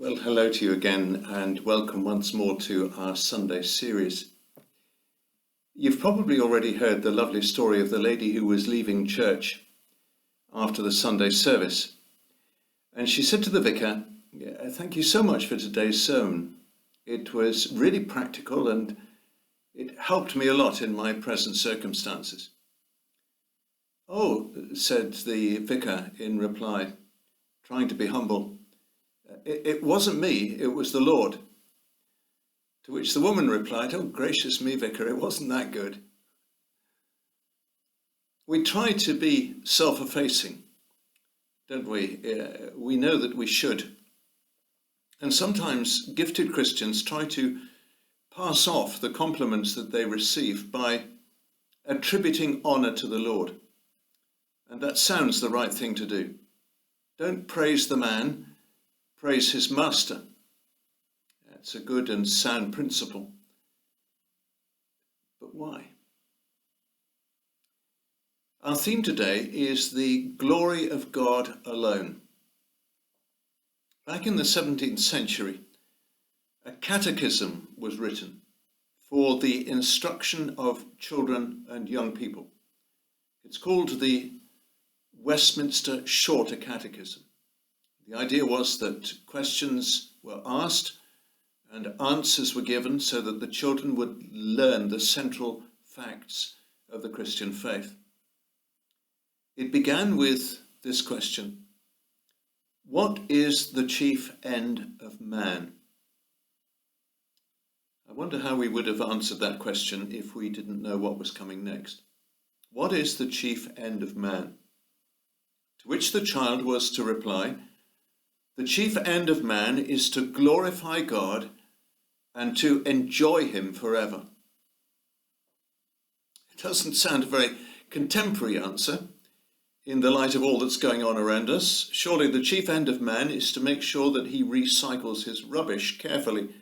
Well, hello to you again and welcome once more to our Sunday series. You've probably already heard the lovely story of the lady who was leaving church after the Sunday service. And she said to the vicar, "Thank you so much for today's sermon. It was really practical and it helped me a lot in my present circumstances." "Oh," said the vicar in reply, trying to be humble, It wasn't me, it was the Lord." To which the woman replied, "Oh, gracious me, vicar, it wasn't that good." We try to be self-effacing, don't we? We know that we should. And sometimes gifted Christians try to pass off the compliments that they receive by attributing honour to the Lord. And that sounds the right thing to do. Don't praise the man, praise his master. It's a good and sound principle. But why? Our theme today is the glory of God alone. Back in the 17th century, a catechism was written for the instruction of children and young people. It's called the Westminster Shorter Catechism. The idea was that questions were asked and answers were given so that the children would learn the central facts of the Christian faith. It began with this question: what is the chief end of man? I wonder how we would have answered that question if we didn't know what was coming next. What is the chief end of man? To which the child was to reply, the chief end of man is to glorify God and to enjoy him forever. It doesn't sound a very contemporary answer in the light of all that's going on around us. Surely the chief end of man is to make sure that he recycles his rubbish carefully,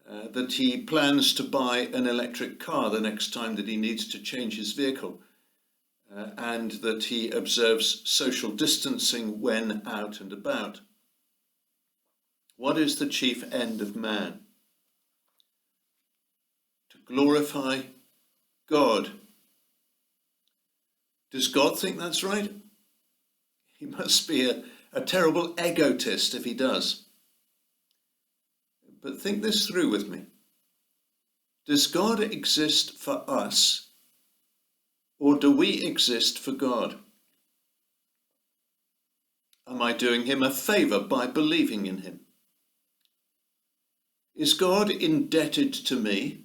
that he plans to buy an electric car the next time that he needs to change his vehicle, and that he observes social distancing when out and about. What is the chief end of man? To glorify God. Does God think that's right? He must be a terrible egotist if he does. But think this through with me. Does God exist for us, or do we exist for God? Am I doing him a favour by believing in him? Is God indebted to me,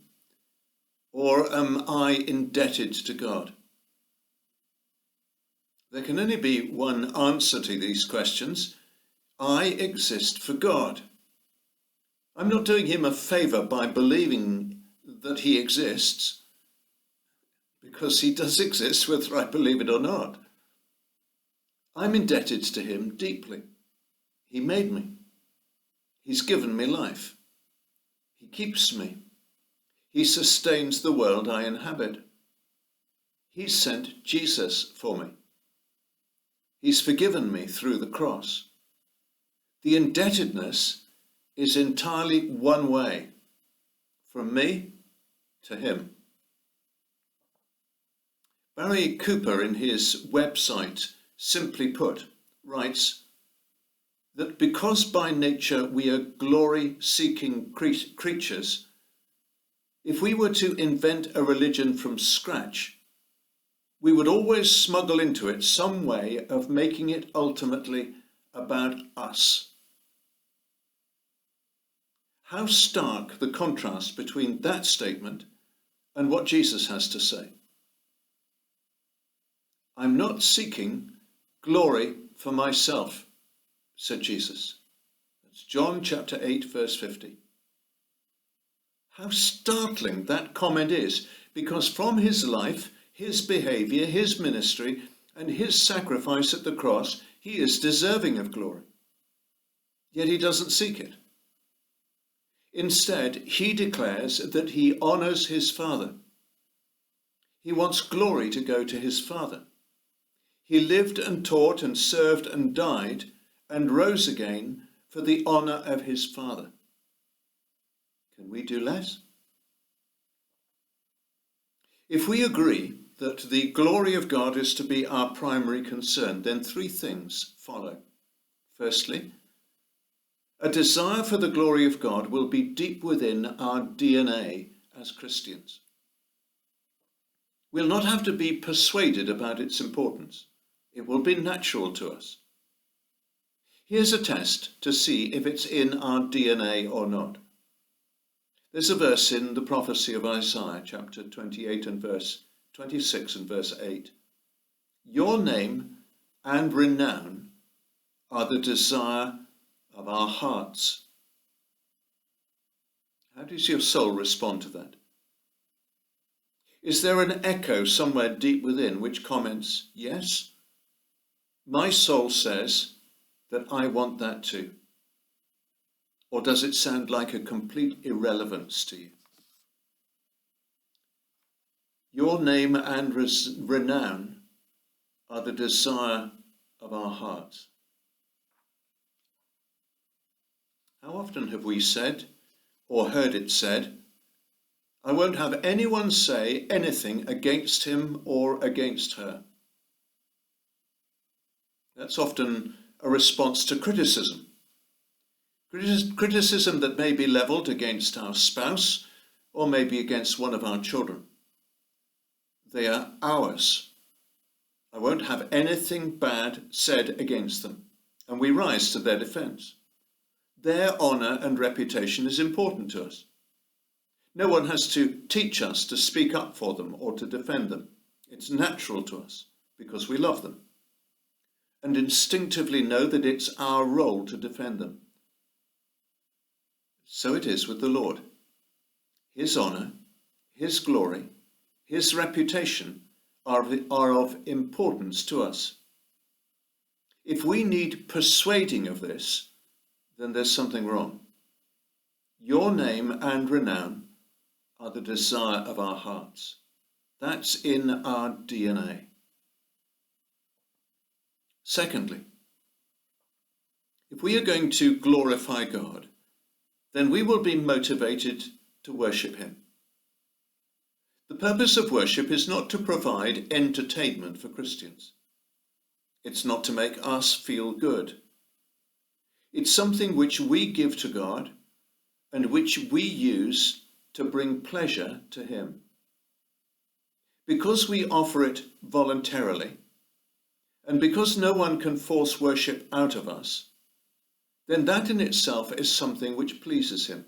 or am I indebted to God? There can only be one answer to these questions. I exist for God. I'm not doing him a favour by believing that he exists, because he does exist whether I believe it or not. I'm indebted to him deeply. He made me. He's given me life. He keeps me. He sustains the world I inhabit. He's sent Jesus for me. He's forgiven me through the cross. The indebtedness is entirely one way, from me to him. Barry Cooper, in his website, Simply Put, writes that because by nature we are glory-seeking creatures, if we were to invent a religion from scratch, we would always smuggle into it some way of making it ultimately about us. How stark the contrast between that statement and what Jesus has to say. I'm not seeking glory for myself, said Jesus. That's John chapter 8, verse 50. How startling that comment is, because from his life, his behaviour, his ministry, and his sacrifice at the cross, he is deserving of glory. Yet he doesn't seek it. Instead, he declares that he honours his Father. He wants glory to go to his Father. He lived and taught and served and died and rose again for the honour of his Father. Can we do less? If we agree that the glory of God is to be our primary concern, then three things follow. Firstly, a desire for the glory of God will be deep within our DNA as Christians. We'll not have to be persuaded about its importance. It will be natural to us. Here's a test to see if it's in our DNA or not. There's a verse in the prophecy of Isaiah, chapter 28 and verse 26 and verse 8. Your name and renown are the desire of our hearts. How does your soul respond to that? Is there an echo somewhere deep within which comments, yes, my soul says that I want that too? Or does it sound like a complete irrelevance to you? Your name and renown are the desire of our hearts. How often have we said, or heard it said, I won't have anyone say anything against him or against her? That's often a response to criticism. Criticism that may be levelled against our spouse or maybe against one of our children. They are ours. I won't have anything bad said against them, and we rise to their defence. Their honour and reputation is important to us. No one has to teach us to speak up for them or to defend them. It's natural to us because we love them and instinctively know that it's our role to defend them. So it is with the Lord. His honour, his glory, his reputation are of importance to us. If we need persuading of this, then there's something wrong. Your name and renown are the desire of our hearts. That's in our DNA. Secondly, if we are going to glorify God, then we will be motivated to worship him. The purpose of worship is not to provide entertainment for Christians. It's not to make us feel good. It's something which we give to God and which we use to bring pleasure to him. Because we offer it voluntarily, and because no one can force worship out of us, then that in itself is something which pleases him.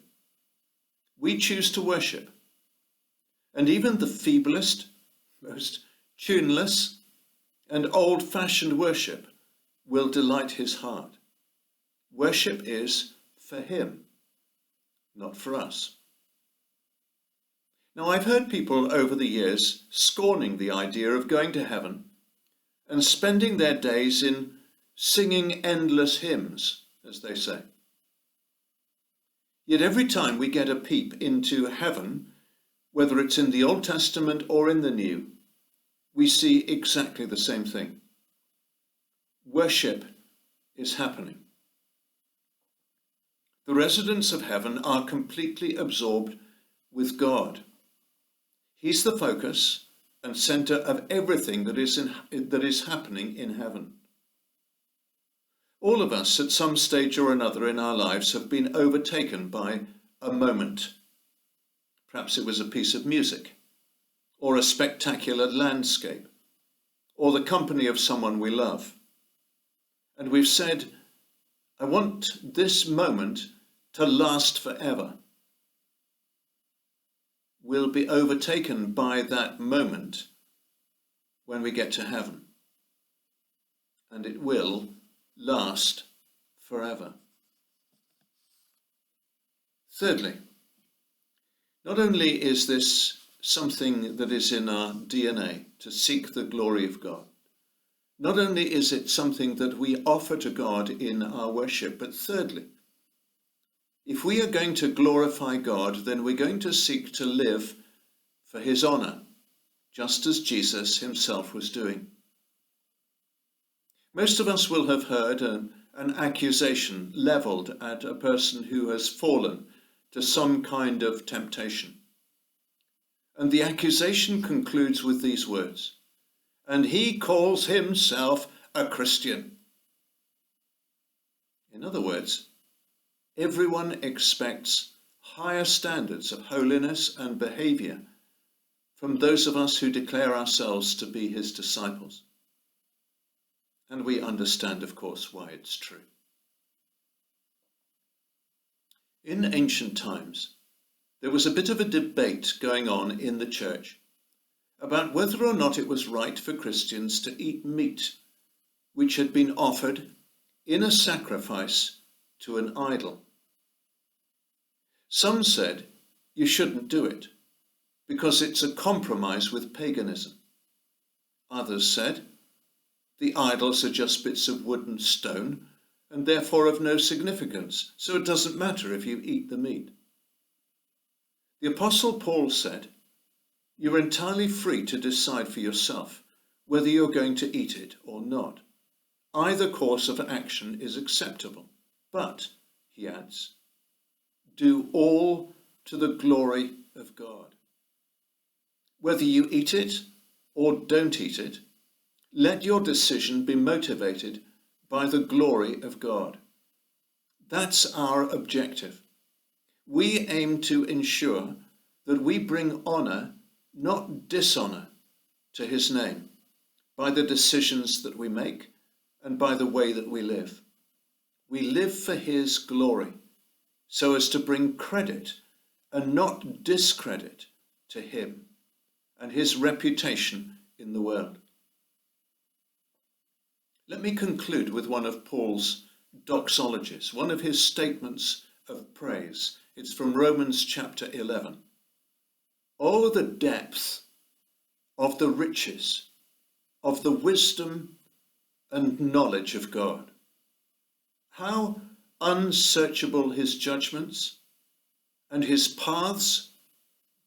We choose to worship, and even the feeblest, most tuneless, and old-fashioned worship will delight his heart. Worship is for him, not for us. Now, I've heard people over the years scorning the idea of going to heaven and spending their days in singing endless hymns, as they say. Yet every time we get a peep into heaven, whether it's in the Old Testament or in the New, we see exactly the same thing. Worship is happening. The residents of heaven are completely absorbed with God. He's the focus and centre of everything that is happening in heaven. All of us at some stage or another in our lives have been overtaken by a moment. Perhaps it was a piece of music, or a spectacular landscape, or the company of someone we love. And we've said, I want this moment to last forever. We'll be overtaken by that moment when we get to heaven. And it will last forever. Thirdly, not only is this something that is in our DNA to seek the glory of God, not only is it something that we offer to God in our worship, but thirdly, if we are going to glorify God, then we're going to seek to live for his honour, just as Jesus himself was doing. Most of us will have heard an accusation levelled at a person who has fallen to some kind of temptation. And the accusation concludes with these words, "And he calls himself a Christian." In other words, everyone expects higher standards of holiness and behaviour from those of us who declare ourselves to be his disciples. And we understand, of course, why it's true. In ancient times, there was a bit of a debate going on in the church about whether or not it was right for Christians to eat meat which had been offered in a sacrifice to an idol. Some said you shouldn't do it because it's a compromise with paganism. Others said the idols are just bits of wood and stone and therefore of no significance, so it doesn't matter if you eat the meat. The Apostle Paul said, "You're entirely free to decide for yourself whether you're going to eat it or not. Either course of action is acceptable, but," he adds, "do all to the glory of God." Whether you eat it or don't eat it, let your decision be motivated by the glory of God. That's our objective. We aim to ensure that we bring honour, not dishonour, to his name by the decisions that we make and by the way that we live. We live for his glory so as to bring credit and not discredit to him and his reputation in the world. Let me conclude with one of Paul's doxologies, one of his statements of praise. It's from Romans chapter 11. "Oh, the depth of the riches of the wisdom and knowledge of God! How unsearchable his judgments and his paths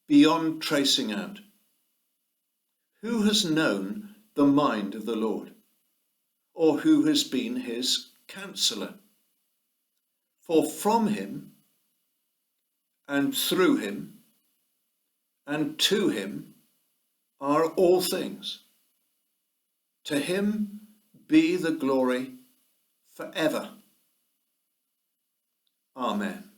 beyond tracing out! Who has known the mind of the Lord? Or who has been his counselor? For from him and through him and to him are all things. To him be the glory forever. Amen."